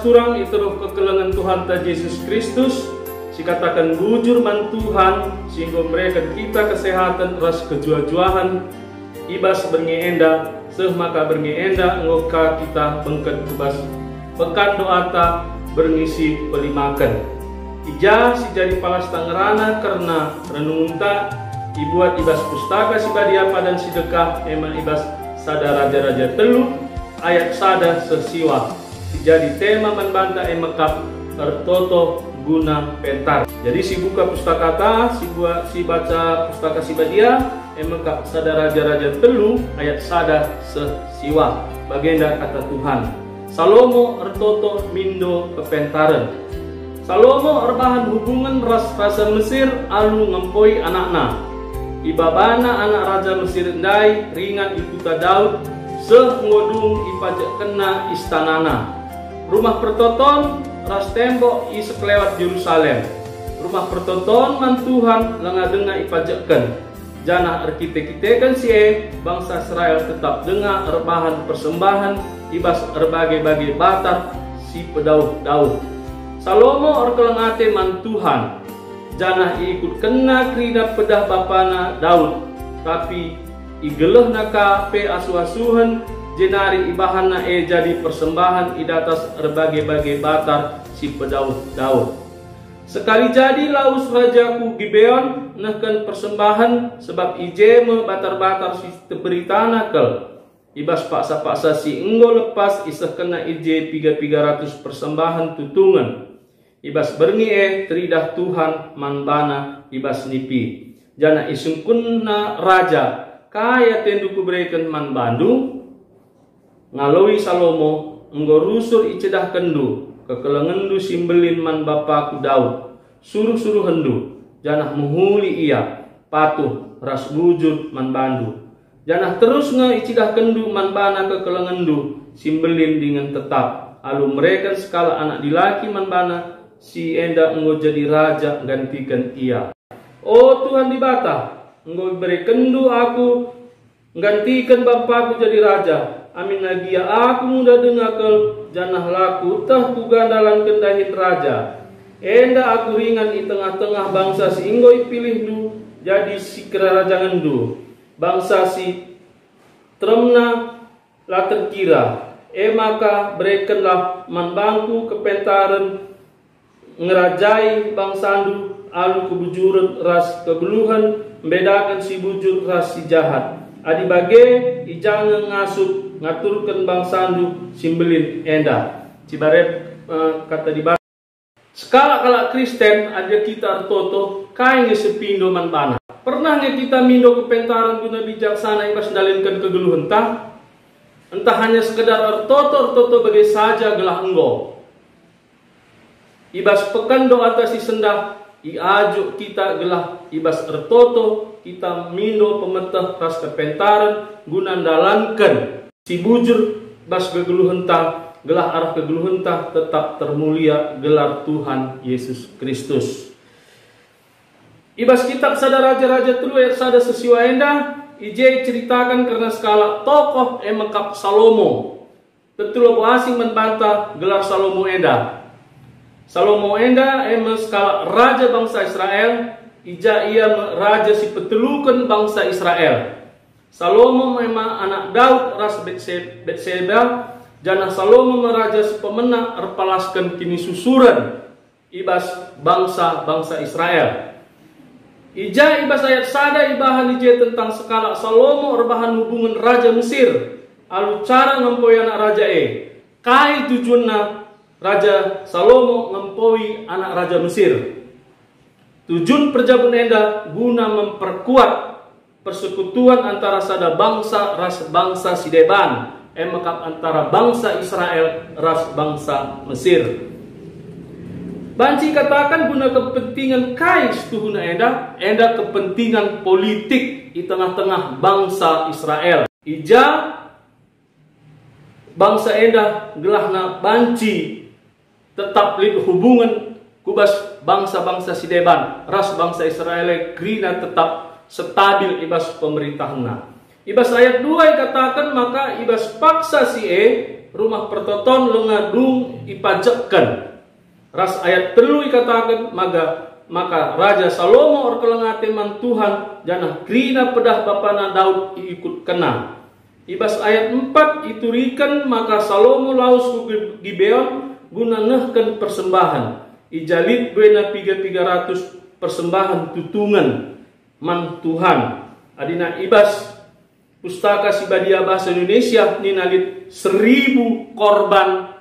turang itu roh kekelengan Tuhan ta Yesus Kristus, si katakan bujur man Tuhan, sehingga mereka kita kesehatan ras kejuah-juahan, ibas berngenda, maka berngenda ngoka kita bengket kubas, pekan doata berngisi pelimakan. Ija si jadi palas tangerana karena renungunta, ibuat ibas pustaka si badia padan si dekah, emang ibas sada raja-raja telu, ayat sada sesiwa. Jadi tema membanta emekap tertoto guna pentar. Jadi si buka pustaka ta, si baca pustaka si badia emekap sada raja-raja telu ayat sada sesiwa. Bagenda kata Tuhan. Salomo ertoto mindo kepentaran. Salomo erbahan hubungan rasa Mesir alu ngempoi anakna. Ibabana anak raja Mesir ndai ringan ikuta Daud sengodung ipajak kena istanana. Rumah pertoton ras tembok i sekelewat Yerusalem. Rumah pertoton man Tuhan lenga denga ipajakkan. Janah erkite-kitekan si bangsa Israel tetap denga erbahan persembahan ibas erbagai-bagai batar si pedauh-dauh. Salomo erkelengate man Tuhan. Janah ikut kena krida pedah bapana Daud. Tapi igeleh naka pe asuh-asuhan jenari ibahana jadi persembahan idatas berbagai-bagai batar si pedauh-dauh. Sekali jadi laus rajaku Gibeon nehken persembahan sebab ijeme batar-batar si teberitana kel. Ibas paksa-paksa si enggo lepas iseh kena ije 300 persembahan tutungan. Ibas berngi teridah Tuhan manbana ibas nipi. Jana isungkunna raja kaya tendu kuberikan man bandu. Ngalawi Salomo enggo rusur icedah kendu kekelengendu simbelin man bapaku Daud suruh-suruh hendu janah menghuli ia patuh ras wujud man bandu janah terus nge icedah kendu man bana kekelengendu simbelin dengan tetap alu mereka sekala anak dilaki man bana si enda enggo jadi raja gantikan ia. Oh Tuhan di bata enggo beri kendu aku gantikan bapaku jadi raja. Amin lagi ya aku muda dengakel janah laku tah ku gandalan kendahin raja. Enda aku ringan di tengah-tengah bangsa si inggoi pilih du jadi si kerajangan du. Bangsa si tremna la terkira. Maka berekenlah man bangku kepentaran ngerajai bangsandu alu kebujuran ras kebeluhan membedakan si bujur ras si jahat. Adi bage ijangan ngasup ngaturkan bangsandu simbelin enda. Cibaret kata di bawah. Sekala kala Kristen aja kita artoto kain sepindo man bana. Pernah nge kita mindo kepentaran guna bijaksana ibas dalinkan kegeluhan entah hanya sekedar artoto bagai saja gelah enggo. Ibas pekan do atas si sendah iajuk kita gelah ibas artoto kita mindo pemetah ras kepentaran guna dalankan si bujur bas kegeluhentah gelah arah kegeluhentah tetap termulia gelar Tuhan Yesus Kristus. Ibas kitab sada raja-raja telu ayat sada sesiwa enda ije ceritakan karena skala tokoh emekap Salomo. Tetulo asing membantah gelar Salomo enda. Salomo enda skala raja bangsa Israel ija ia raja si petelukan bangsa Israel. Salomo memang anak Daud ras Betseba. Janah Salomo meraja si pemenang erpalaskan kini susuran ibas bangsa Israel. Ija ibas ayat sada ibahan ije tentang skala Salomo erbahan hubungan raja Mesir. Alu cara ngempoi anak raja kai tujuanna raja Salomo ngempoi anak raja Mesir. Tujuan perjabun enda guna memperkuat persekutuan antara sada bangsa ras bangsa Sideban emekap antara bangsa Israel ras bangsa Mesir. Banci katakan guna kepentingan kai setuhuna enda kepentingan politik di tengah-tengah bangsa Israel. Ija bangsa enda gelahna banci tetap lip hubungan kubas bangsa-bangsa Sideban ras bangsa Israel grina tetap stabil ibas pemerintahna. Ibas ayat 2 katakan maka ibas paksa si rumah pertoton lengadung ipajekan. Ras ayat telu ikatakan maka Raja Salomo or kelengate man Tuhan janah krina pedah bapana Daud ikut kena. Ibas ayat 4 iturikan maka Salomo laus ku Gibeon guna ngehken persembahan. Ijalit buena 300 persembahan tutungan man Tuhan. Adina ibas pustaka Sibadia bahasa Indonesia ninalit 1000 korban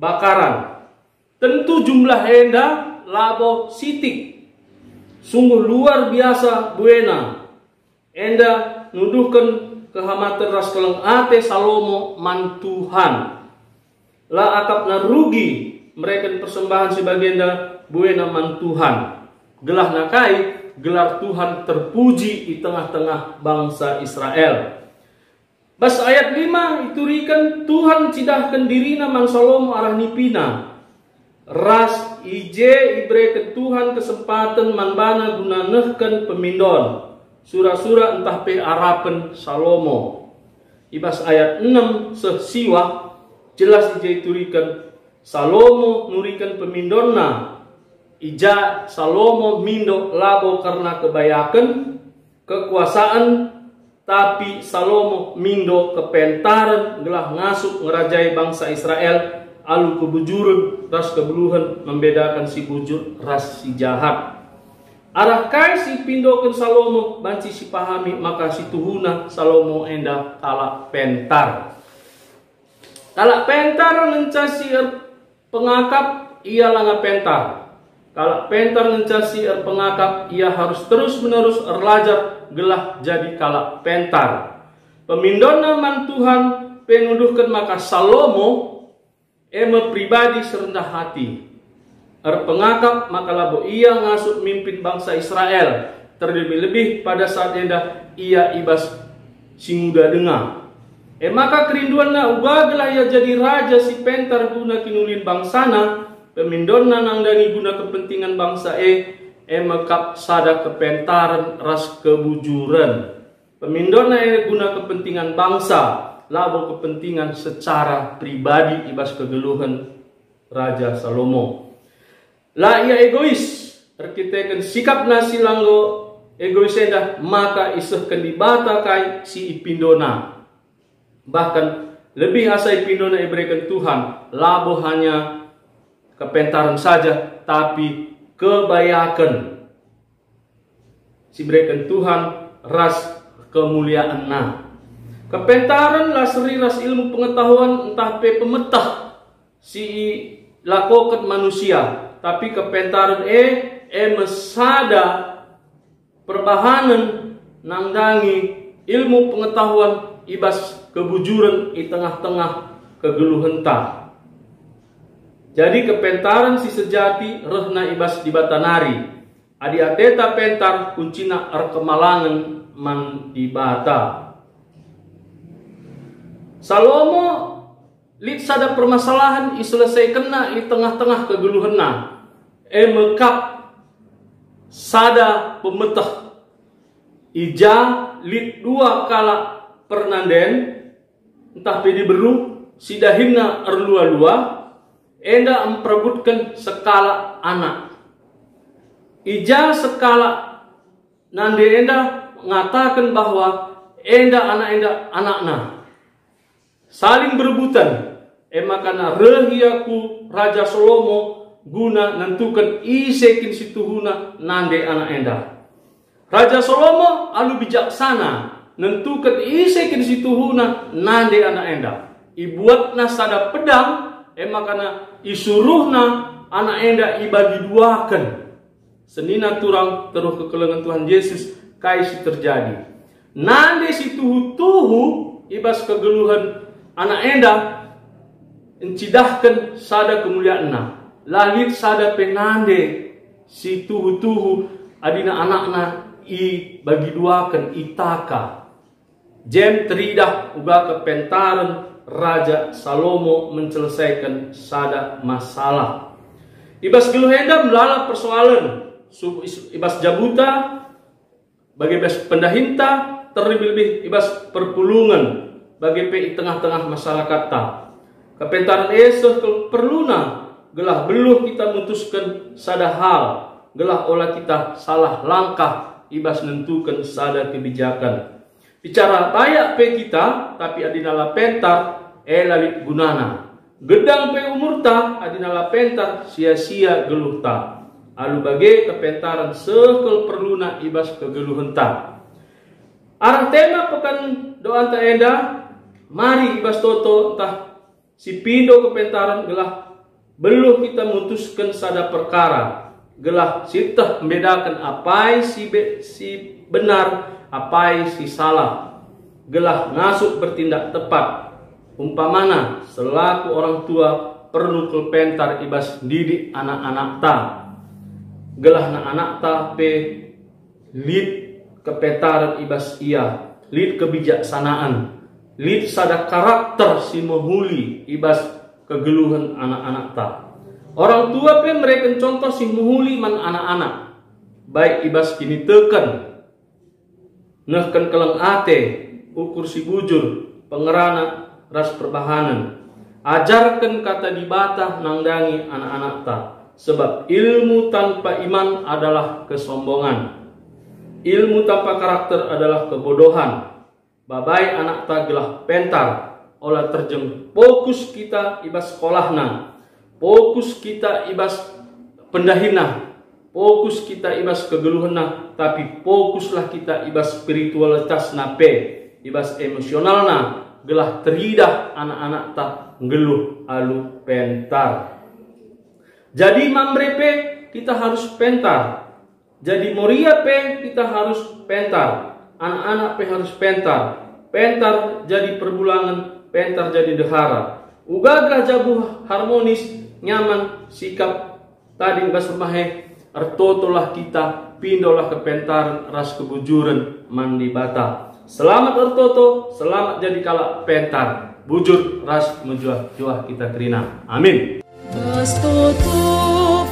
bakaran. Tentu jumlah enda labo sitik. Sungguh luar biasa buena. Enda nuduhkan kehamatan ras keleng ate Salomo man Tuhan. La akap na rugi mereka persembahan sebagian da buena man Tuhan. Gelah nakai gelar Tuhan terpuji di tengah-tengah bangsa Israel. Bas ayat 5 iturikan Tuhan cidahkan dirina man Salomo arah nipina. Ras ije ibreken Tuhan kesempatan manbana guna nehken pemindon. Surah-surah entah pe arapen Salomo. Ibas ayat 6 sesiwa jelas ije iturikan Salomo nurikan pemindonna. Ija Salomo mindo labo karena kebayakan kekuasaan, tapi Salomo mindo kepentaran gelah ngasuk ngerajai bangsa Israel alu kebujuran ras kebeluhan membedakan si bujur ras si jahat. Arah kai si pindokan Salomo banci si pahami maka si tuhuna Salomo enda talak pentar. Talak pentar mencasi pengakap ia langa pentar. Kalau pentar mencasi pengakap, ia harus terus-menerus erlajar gelah jadi kalak pentar. Pemindona man Tuhan penuduhkan maka Salomo pribadi serendah hati. Pengakap maka labo ia ngasuk mimpin bangsa Israel. Terlebih-lebih pada saat ia ibas si muda dengar. Maka kerinduanna ubah gelah ia jadi raja si pentar guna kinulin bangsana. Pemindonna nangdangi guna kepentingan bangsa mekap sada kepentaran ras kebujuran. Pemindonna guna kepentingan bangsa, labo kepentingan secara pribadi ibas kegeluhan Raja Salomo. La ia egois, terkitakan sikap nasi langgo egois endah maka isehkan dibata kai si ipindona. Bahkan lebih asa ipindona iberikan Tuhan, labo hanya kepentaran saja, tapi kebayakan si berikan Tuhan ras kemuliaan kepentaran lah seri ras ilmu pengetahuan entah pe pemetah si lakokat manusia, tapi kepentaran mesada perbahanan nangdangi ilmu pengetahuan ibas kebujuran di tengah-tengah kegeluhan ta. Jadi kepentaran si sejati rehna ibas di batanari. Adi ateta pentar kuncina kemalangan man dibata. Salomo lit sada permasalahan iselesai kena di tengah-tengah kegeluhenna. Mekap sada pemetah. Ija lit dua kala pernanden entah pedi beru sidahimna erlua-lua. Enda memperebutkan skala anak. Ija skala nande enda mengatakan bahwa enda anakna saling berebutan. Makana rehiaku Raja Salomo guna nentukan isekin situhuna nande anak enda. Raja Salomo alu bijaksana nentukan isekin situhuna nande anak enda. Ibuatna sada pedang makana isuruhna anak enda ibagi duakan. Senina turang terus kekelengan Tuhan Yesus kaisi terjadi. Nande si tuhu-tuhu ibas kegeluhan anak enda encidahkan sada kemuliaanna. Lahir sada penande si tuhu-tuhu adina anakna i bagi duakan itaka. Jem teridah uga kepentaran Raja Salomo menyelesaikan sada masalah. Ibas geluhenda melala persoalan. Ibas jabuta bagi ibas pendahinta terlebih-lebih ibas perpulungan bagi pe tengah-tengah masyarakat ta. Kepentaran Yesus perluna gelah beluh kita mutuskan sada hal, gelah olah kita salah langkah ibas nentukan sada kebijakan. Bicara bayak pe kita, tapi adinala pentar lalit gunana. Gedang pe umurta adinala pentar sia-sia geluhta. Alu bage kepentaran sekel perluna ibas kegeluhenta. Arah tema pekan doa ta enda, mari ibas toto entah si pindo kepentaran gelah beluh kita mutuskan sada perkara, gelah sitah membedakan apa si benar, apa si salah, gelah ngasuh bertindak tepat. Umpamana selaku orang tua perlu kepentar ibas didik anak-anak ta, gelah anak ta pe lid kepentaran ibas ia, lid kebijaksanaan, lid sada karakter si muhuli ibas kegeluhan anak-anak ta. Orang tua pe mereka contoh si muhuli man anak-anak, baik ibas kini tekan nehkan keleng ate ukur si bujur pengerana ras perbahanan, ajarkan kata dibata nangdangi anak-anak ta, sebab ilmu tanpa iman adalah kesombongan, ilmu tanpa karakter adalah kebodohan. Babai anak ta gelah pentar olah terjeng fokus kita ibas sekolahna, fokus kita ibas pendahina, fokus kita ibas kegeluhna, tapi fokuslah kita ibas spiritualitas nape, ibas emosionalna, gelah teridah anak-anak ta geluh alu pentar. Jadi mamrepe kita harus pentar, jadi moria pe kita harus pentar, anak-anak pe harus pentar, pentar jadi perbulangan, pentar jadi dehara. Ugaglah jabu harmonis, nyaman, sikap tadi bas remahe, artotolah kita, pindolah kepentaran ras kebujuran mandi bata. Selamat artoto, selamat jadi kalak pentar, bujur ras menjuah-juah kita terina. Amin.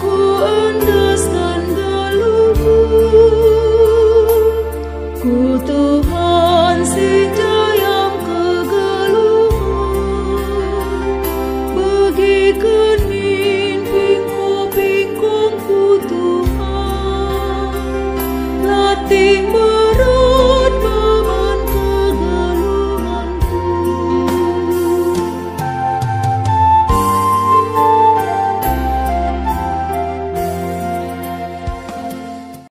Ku andaskan geluhku, ku Tuhan sejayam kegeluhan, bagikan mimpiku Tuhan, latih